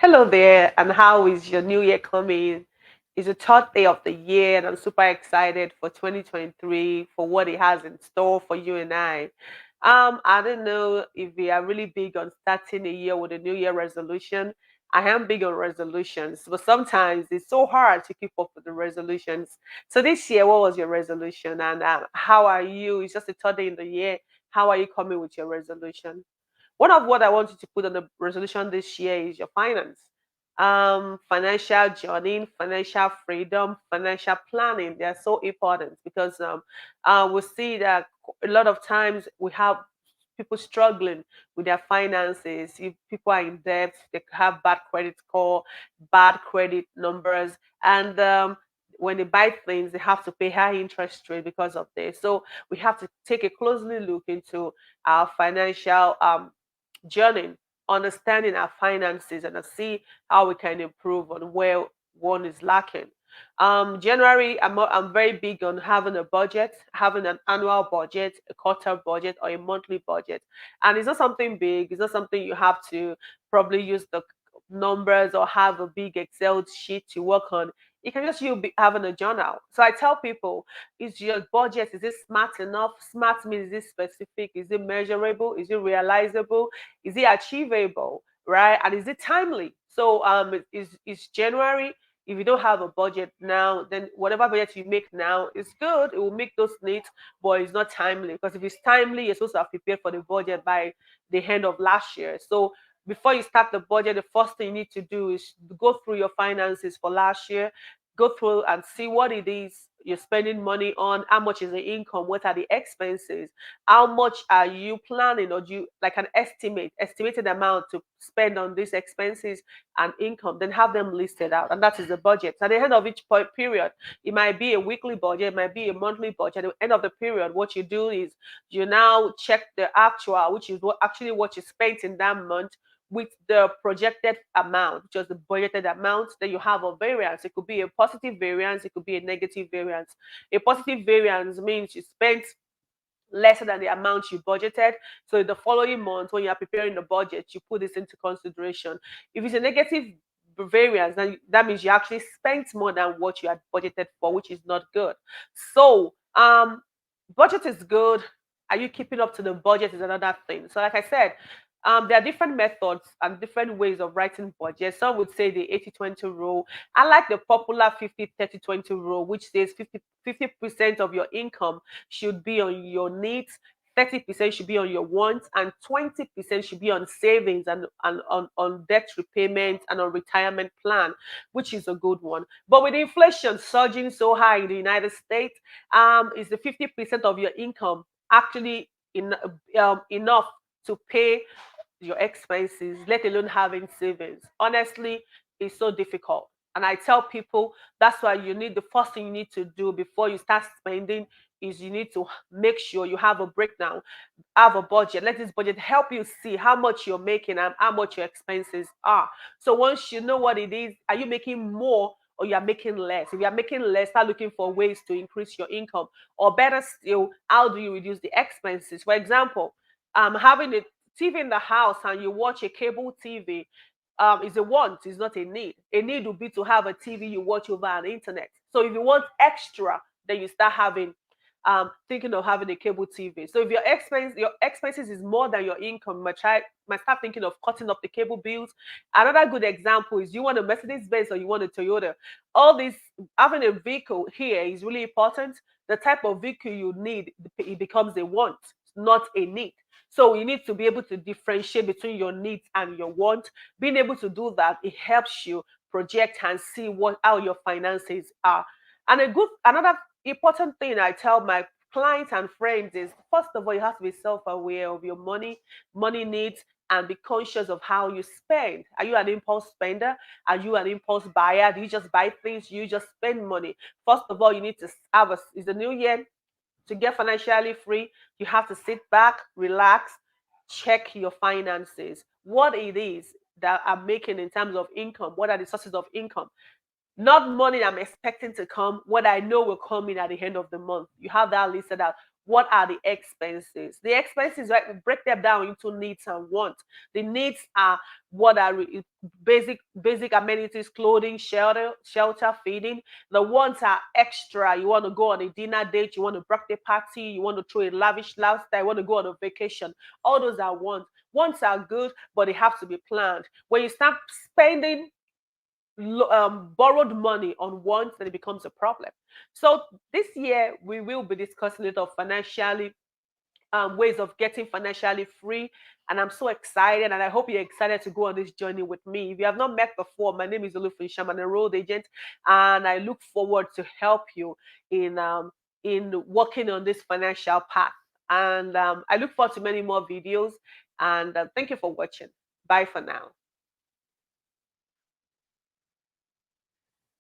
Hello there, and how is your new year coming? It's the third day of the year, and I'm super excited for 2023 for what it has in store for you and I. I don't know if we are really big on starting a year with a new year resolution. I am big on resolutions, but sometimes it's so hard to keep up with the resolutions. So this year, what was your resolution, and how are you? It's just the third day in the year. How are you coming with your resolution? One of what I want you to put on the resolution this year is your finance. Financial journey, financial freedom, financial planning. They are so important because we see that a lot of times we have people struggling with their finances. If people are in debt, they have bad credit score, bad credit numbers, and when they buy things, they have to pay high interest rate because of this. So we have to take a closely look into our financial journey, understanding our finances, and to see how we can improve on where one is lacking. January, I'm very big on having a budget, having an annual budget, a quarter budget, or a monthly budget. And it's not something big, it's not something you have to probably use the numbers or have a big Excel sheet to work on. You can just you be having a journal. So I tell people, is your budget, is it smart enough? Smart means, is it specific? Is it measurable? Is it realizable? Is it achievable? Right? And is it timely? So is January. If you don't have a budget now, then whatever budget you make now is good. It will make those needs, but it's not timely. Because if it's timely, you're supposed to have prepared for the budget by the end of last year. So before you start the budget, the first thing you need to do is go through your finances for last year, go through and see what it is you're spending money on, how much is the income, what are the expenses, how much are you planning, or do you like an estimated amount to spend on these expenses and income, then have them listed out. And that is the budget. At the end of each period, it might be a weekly budget, it might be a monthly budget. At the end of the period, what you do is you now check the actual, which is what you spent in that month, with the projected amount, which is the budgeted amount. Then you have a variance. It could be a positive variance, it could be a negative variance. A positive variance means you spent lesser than the amount you budgeted. So in the following month, when you are preparing the budget, you put this into consideration. If it's a negative variance, then that means you actually spent more than what you had budgeted for, which is not good. So budget is good. Are you keeping up to the budget is another thing. So like I said, there are different methods and different ways of writing budget. Some would say the 80-20 rule. I like the popular 50-30-20 rule, which says 50% of your income should be on your needs, 30% should be on your wants, and 20% should be on savings and on debt repayment and on retirement plan, which is a good one. But with inflation surging so high in the United States, is the 50% of your income actually enough to pay your expenses, let alone having savings? Honestly, it's so difficult. And I tell people that's why the first thing you need to do before you start spending is you need to make sure you have a breakdown, have a budget. Let this budget help you see how much you're making and how much your expenses are. So once you know what it is, are you making more or you are making less? If you are making less, start looking for ways to increase your income. Or better still, how do you reduce the expenses? For example, having a TV in the house and you watch a cable TV is a want, is not a need. A need would be to have a TV you watch over an internet. So if you want extra, then you start having thinking of having a cable TV. So if your expenses is more than your income, might start thinking of cutting off the cable bills. Another good example is you want a Mercedes Benz or you want a Toyota. All this having a vehicle here is really important. The type of vehicle you need, it becomes a want, not a need. So you need to be able to differentiate between your needs and your want. Being able to do that, it helps you project and see what how your finances are. And another important thing I tell my clients and friends is, first of all, you have to be self-aware of your money needs, and be conscious of how you spend. Are you an impulse spender? Are you an impulse buyer? Do you just buy things? You just spend money? First of all, you need to have a is the new year. To get financially free, you have to sit back, relax, check your finances. What it is that I'm making in terms of income, what are the sources of income? Not money I'm expecting to come, what I know will come in at the end of the month. You have that listed out. what are the expenses? The expenses, right, we break them down into needs and wants. The needs are what are basic amenities, clothing, shelter, feeding. The wants are extra. You want to go on a dinner date, you want a birthday party, you want to throw a lavish lifestyle, you want to go on a vacation. All those are wants. Wants are good, but they have to be planned. When you start spending borrowed money on wants, then it becomes a problem. So this year we will be discussing it of financially ways of getting financially free. And I'm so excited, and I hope you're excited to go on this journey with me. If you have not met before, my name is Olufin. I'm an enrolled agent, and I look forward to help you in working on this financial path. And I look forward to many more videos. And thank you for watching. Bye for now.